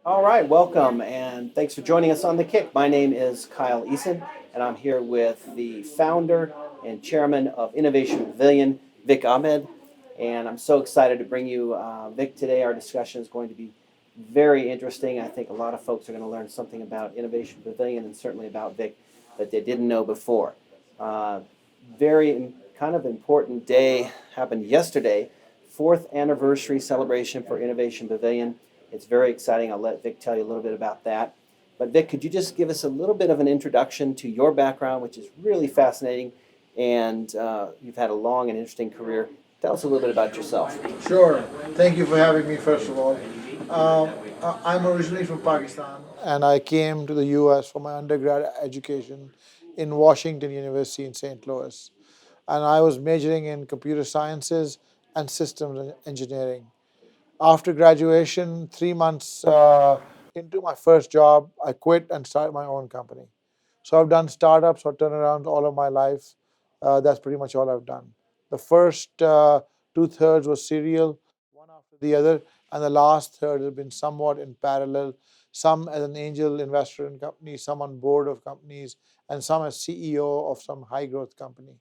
All right, welcome, and thanks for joining us on The Kick. My name is Kyle Eason, and I'm here with the founder and chairman of Innovation Pavilion, Vic Ahmed. And I'm so excited to bring you Vic today. Our discussion is going to be very interesting. I think a lot of folks are going to learn something about Innovation Pavilion and certainly about Vic that they didn't know before. Uh, very kind of important day happened yesterday, fourth anniversary celebration for Innovation Pavilion. It's very exciting. I'll let Vic tell you a little bit about that. But Vic, could you just give us a little bit of an introduction to your background, which is really fascinating, and you've had a long and interesting career. Tell us a little bit about yourself. Sure. Thank you for having me, first of all. I'm originally from Pakistan, and I came to the US for my undergrad education in Washington University in St. Louis. And I was majoring in computer sciences and systems engineering. After graduation, 3 months into my first job, I quit and started my own company. So I've done startups or turnarounds all of my life. That's pretty much all I've done. The first two-thirds was serial, one after the other, and the last third has been somewhat in parallel, some as an angel investor in companies, some on board of companies, and some as CEO of some high-growth company.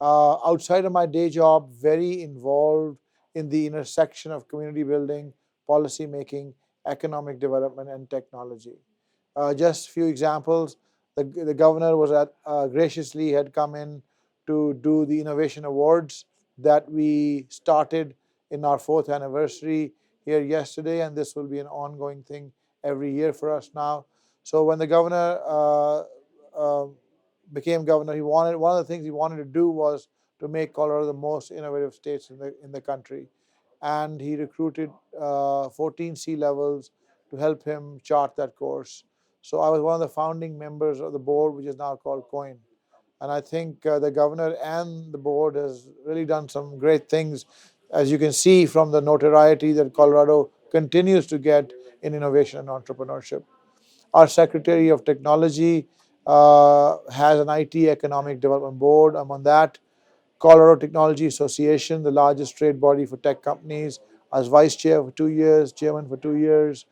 Outside of my day job, very involved in the intersection of community building, policy making, economic development, and technology. Just a few examples. The governor was graciously had come in to do the innovation awards that we started in our fourth anniversary here yesterday, and this will be an ongoing thing every year for us now. So when the governor uh, became governor, he wanted one of the things he wanted to do was to make Colorado the most innovative states in the country, and he recruited 14 C levels to help him chart that course. So I was one of the founding members of the board, which is now called COIN. And I think the governor and the board has really done some great things, as you can see from the notoriety that Colorado continues to get in innovation and entrepreneurship. Our Secretary of Technology has an IT Economic Development Board. I'm on that. Colorado Technology Association, the largest trade body for tech companies. I was vice chair for 2 years, chairman for 2 years.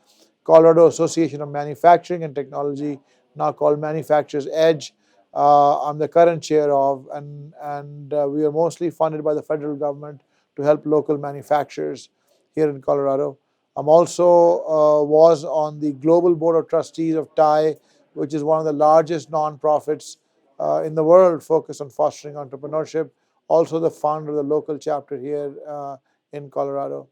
Colorado Association of Manufacturing and Technology, now called Manufacturers Edge. I'm the current chair of, and we are mostly funded by the federal government to help local manufacturers here in Colorado. I'm also was on the global board of trustees of TIE, which is one of the largest nonprofits in the world focused on fostering entrepreneurship. Also, the founder of the local chapter here in Colorado.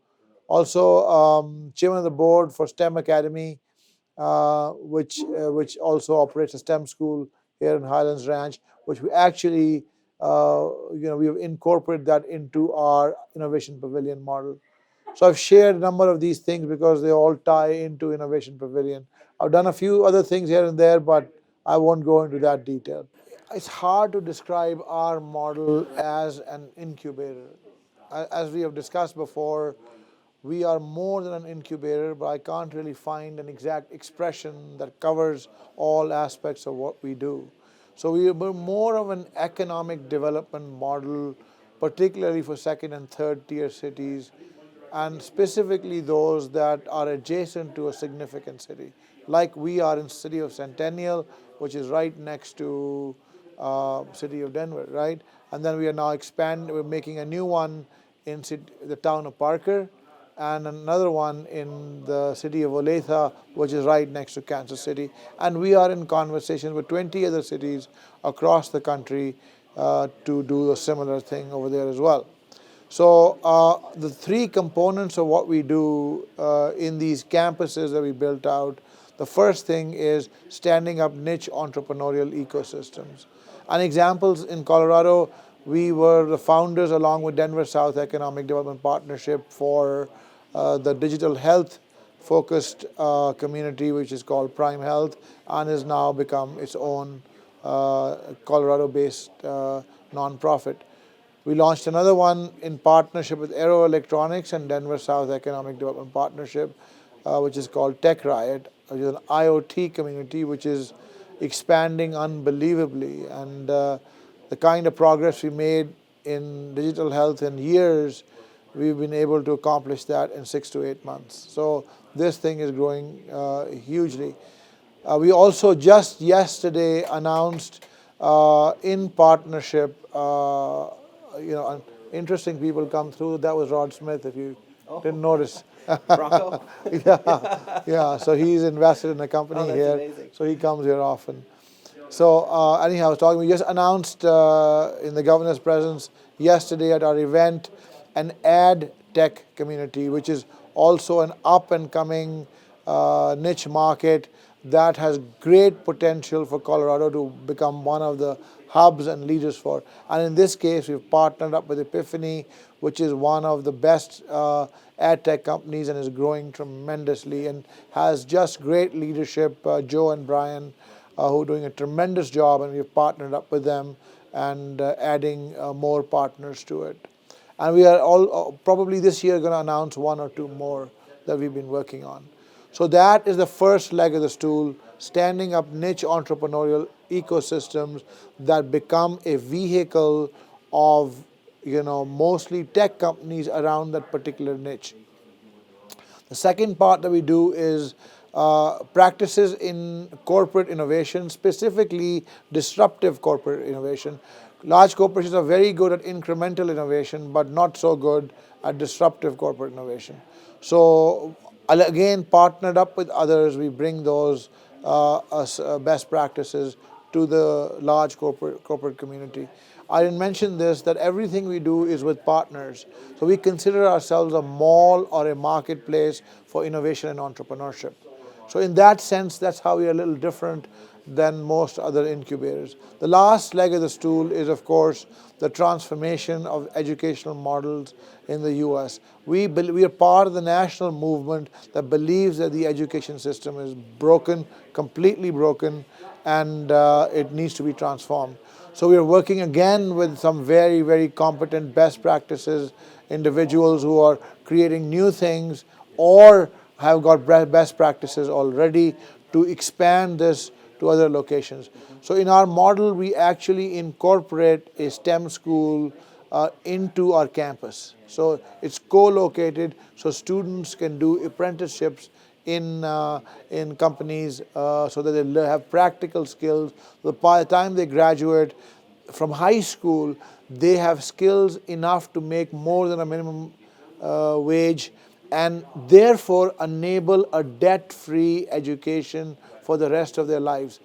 Also, chairman of the board for STEM Academy, which also operates a STEM school here in Highlands Ranch, which we actually we have incorporated that into our Innovation Pavilion model. So I've shared a number of these things because they all tie into Innovation Pavilion. I've done a few other things here and there, but I won't go into that detail. It's hard to describe our model as an incubator. As we have discussed before, we are more than an incubator, but I can't really find an exact expression that covers all aspects of what we do. So we are more of an economic development model, particularly for second and third tier cities, and specifically those that are adjacent to a significant city, like we are in the city of Centennial, which is right next to city of Denver, right? And then we are now we're making a new one in the town of Parker, and another one in the city of Olathe, which is right next to Kansas City. And we are in conversation with 20 other cities across the country to do a similar thing over there as well. So the three components of what we do in these campuses that we built out, the first thing is standing up niche entrepreneurial ecosystems. And examples in Colorado, we were the founders along with Denver South Economic Development Partnership for the digital health focused community, which is called Prime Health, and has now become its own Colorado-based nonprofit. We launched another one in partnership with Aero Electronics and Denver South Economic Development Partnership, which is called Tech Riot, which is an IoT community which is expanding unbelievably. And the kind of progress we made in digital health in years we've been able to accomplish that in 6 to 8 months. So this thing is growing hugely. We also just yesterday announced in partnership, interesting people come through. That was Rod Smith, if you didn't notice. Bronco? Yeah. So he's invested in the company that's here. amazing. So he comes here often. So anyhow, I was talking. We just announced in the governor's presence yesterday at our event an ad tech community, which is also an up and coming niche market that has great potential for Colorado to become one of the hubs and leaders for. And in this case, we've partnered up with Epiphany, which is one of the best ad tech companies and is growing tremendously and has just great leadership. Joe and Brian, who are doing a tremendous job, and we've partnered up with them and adding more partners to it. And we are all probably this year going to announce 1 or 2 more that we've been working on. So that is the first leg of the stool, standing up niche entrepreneurial ecosystems that become a vehicle of mostly tech companies around that particular niche. The second part that we do is practices in corporate innovation, specifically disruptive corporate innovation. Large corporations are very good at incremental innovation, but not so good at disruptive corporate innovation. So again, partnered up with others, we bring those best practices to the large corporate community. I didn't mention this, that everything we do is with partners. So we consider ourselves a mall or a marketplace for innovation and entrepreneurship. So in that sense, that's how we are a little different than most other incubators. The last leg of the stool is, of course, the transformation of educational models in the U.S. We are part of the national movement that believes that the education system is broken, completely broken, and it needs to be transformed. So we are working again with some very, very competent best practices, individuals who are creating new things or have got best practices already to expand this to other locations. So in our model, we actually incorporate a STEM school into our campus. So it's co-located, so students can do apprenticeships in companies so that they have practical skills. So by the time they graduate from high school, they have skills enough to make more than a minimum wage and therefore enable a debt-free education for the rest of their lives.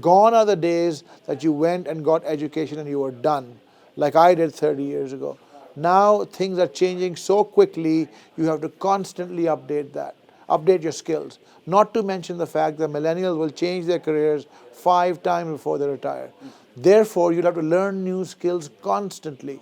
Gone are the days that you went and got education and you were done, like I did 30 years ago. Now things are changing so quickly, you have to constantly update your skills. Not to mention the fact that millennials will change their careers 5 times before they retire. Therefore, you'll have to learn new skills constantly,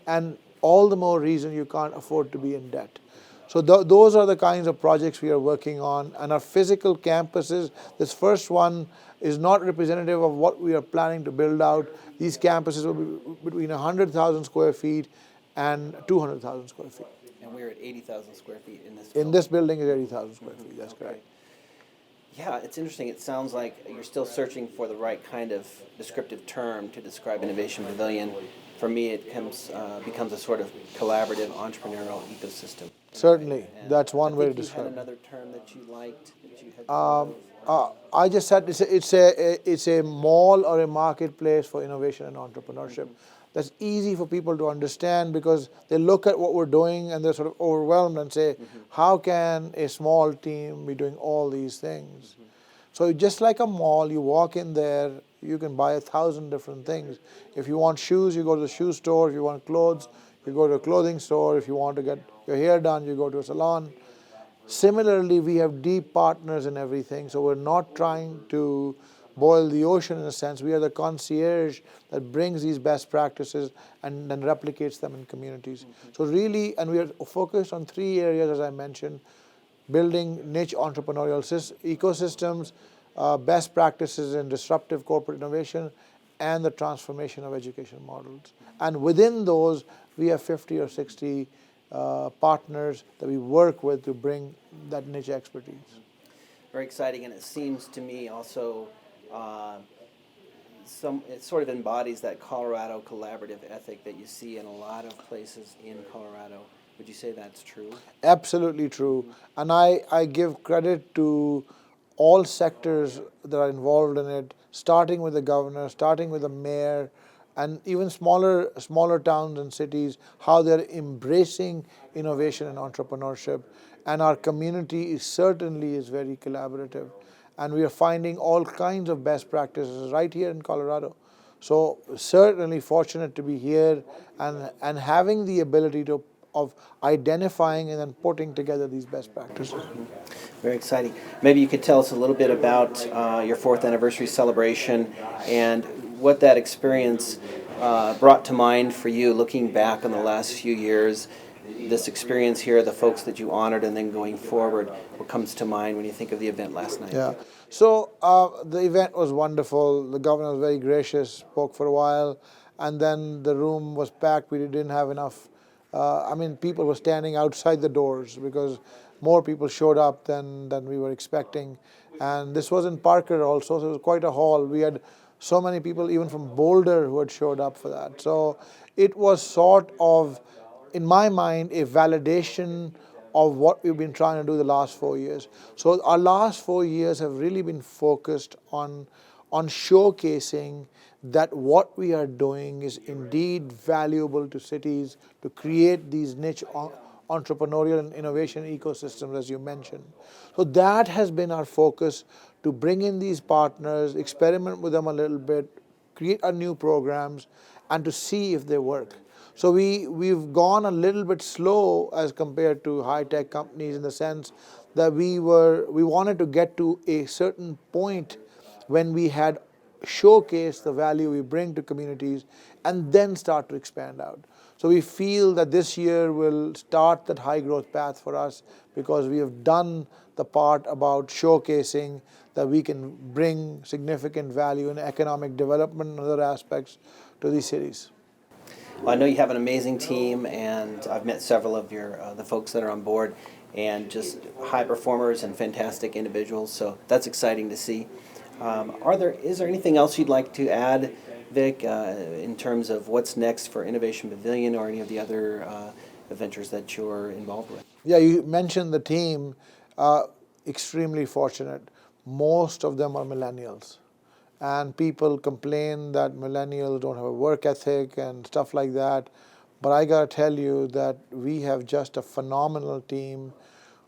and all the more reason you can't afford to be in debt. So those are the kinds of projects we are working on, and our physical campuses, this first one is not representative of what we are planning to build out. These campuses will be between 100,000 square feet and 200,000 square feet. And we're at 80,000 square feet in this In this building is 80,000 square feet, that's correct. Yeah, it's interesting. It sounds like you're still searching for the right kind of descriptive term to describe Innovation Pavilion. For me, it becomes a sort of collaborative entrepreneurial ecosystem. Certainly, that's one way to describe it. You had another term that you liked, that you had I just said it's a mall or a marketplace for innovation and entrepreneurship. That's easy for people to understand because they look at what we're doing and they're sort of overwhelmed and say, how can a small team be doing all these things? So just like a mall, you walk in there, you can buy 1,000 different things. If you want shoes, you go to the shoe store. If you want clothes, you go to a clothing store. If you want to get your hair done, you go to a salon. Similarly, we have deep partners in everything, so we're not trying to boil the ocean in a sense. We are the concierge that brings these best practices and then replicates them in communities. So really, and we are focused on 3 areas, as I mentioned: building niche entrepreneurial ecosystems, best practices in disruptive corporate innovation, and the transformation of education models. And within those, we have 50 or 60 partners that we work with to bring that niche expertise. very exciting, and it seems to me also it sort of embodies that Colorado collaborative ethic that you see in a lot of places in Colorado. Would you say that's true? Absolutely true. And I give credit to all sectors that are involved in it, starting with the governor, starting with the mayor, and even smaller towns and cities, how they're embracing innovation and entrepreneurship. And our community is certainly is very collaborative. And we are finding all kinds of best practices right here in Colorado. So certainly fortunate to be here and having the ability to of identifying and then putting together these best practices. Very exciting. Maybe you could tell us a little bit about your fourth anniversary celebration and what that experience brought to mind for you, looking back on the last few years. This experience here, the folks that you honored, and then going forward, what comes to mind when you think of the event last night? Yeah. So the event was wonderful. The governor was very gracious, spoke for a while, and then the room was packed. We didn't have enough. People were standing outside the doors because more people showed up than we were expecting. And this was in Parker also, so it was quite a hall. We had so many people, even from Boulder, who had showed up for that. So it was sort of, in my mind, a validation of what we've been trying to do the last 4 years. So our last 4 years have really been focused on showcasing that what we are doing is indeed valuable to cities to create these niche entrepreneurial and innovation ecosystems, as you mentioned. So that has been our focus, to bring in these partners, experiment with them a little bit, create our new programs, and to see if they work. So we've gone a little bit slow as compared to high-tech companies, in the sense that we wanted to get to a certain point when we had showcased the value we bring to communities and then start to expand out. So we feel that this year will start that high growth path for us, because we have done the part about showcasing that we can bring significant value in economic development and other aspects to these cities. Well, I know you have an amazing team, and I've met several of the folks that are on board, and just high performers and fantastic individuals. So that's exciting to see. Is there anything else you'd like to add, Vic, in terms of what's next for Innovation Pavilion or any of the other ventures that you're involved with? Yeah, you mentioned the team. Extremely fortunate. Most of them are millennials. And people complain that millennials don't have a work ethic and stuff like that. But I gotta tell you that we have just a phenomenal team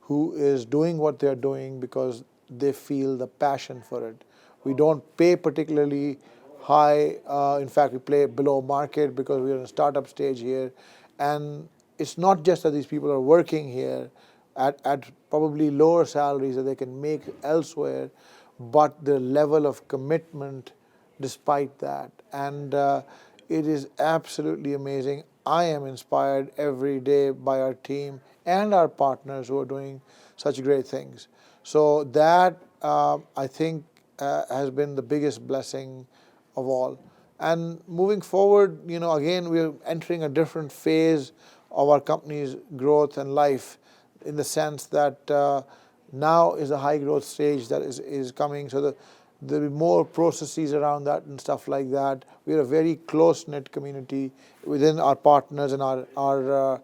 who is doing what they're doing because they feel the passion for it. We don't pay particularly high. In fact, we play below market because we're in a startup stage here. And it's not just that these people are working here at probably lower salaries that they can make elsewhere, but the level of commitment despite that. And it is absolutely amazing. I am inspired every day by our team and our partners who are doing such great things. So that, I think, has been the biggest blessing of all. And moving forward, again, we're entering a different phase of our company's growth and life, in the sense that now is a high growth stage that is coming. So there'll be more processes around that and stuff like that. We're a very close-knit community within our partners and our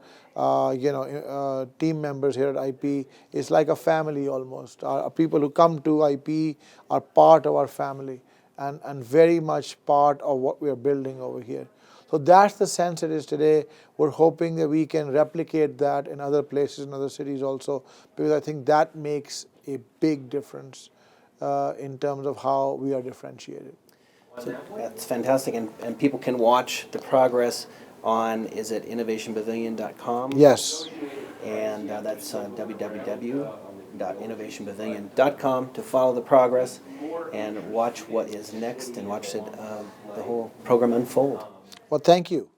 team members here at IP. It's like a family almost. Our people who come to IP are part of our family and very much part of what we are building over here. So that's the sense it is today. We're hoping that we can replicate that in other places, in other cities also, because I think that makes a big difference in terms of how we are differentiated. So that's fantastic, and people can watch the progress on, is it innovationpavilion.com? Yes. And that's www.innovationpavilion.com to follow the progress and watch what is next and watch the whole program unfold. Well, thank you.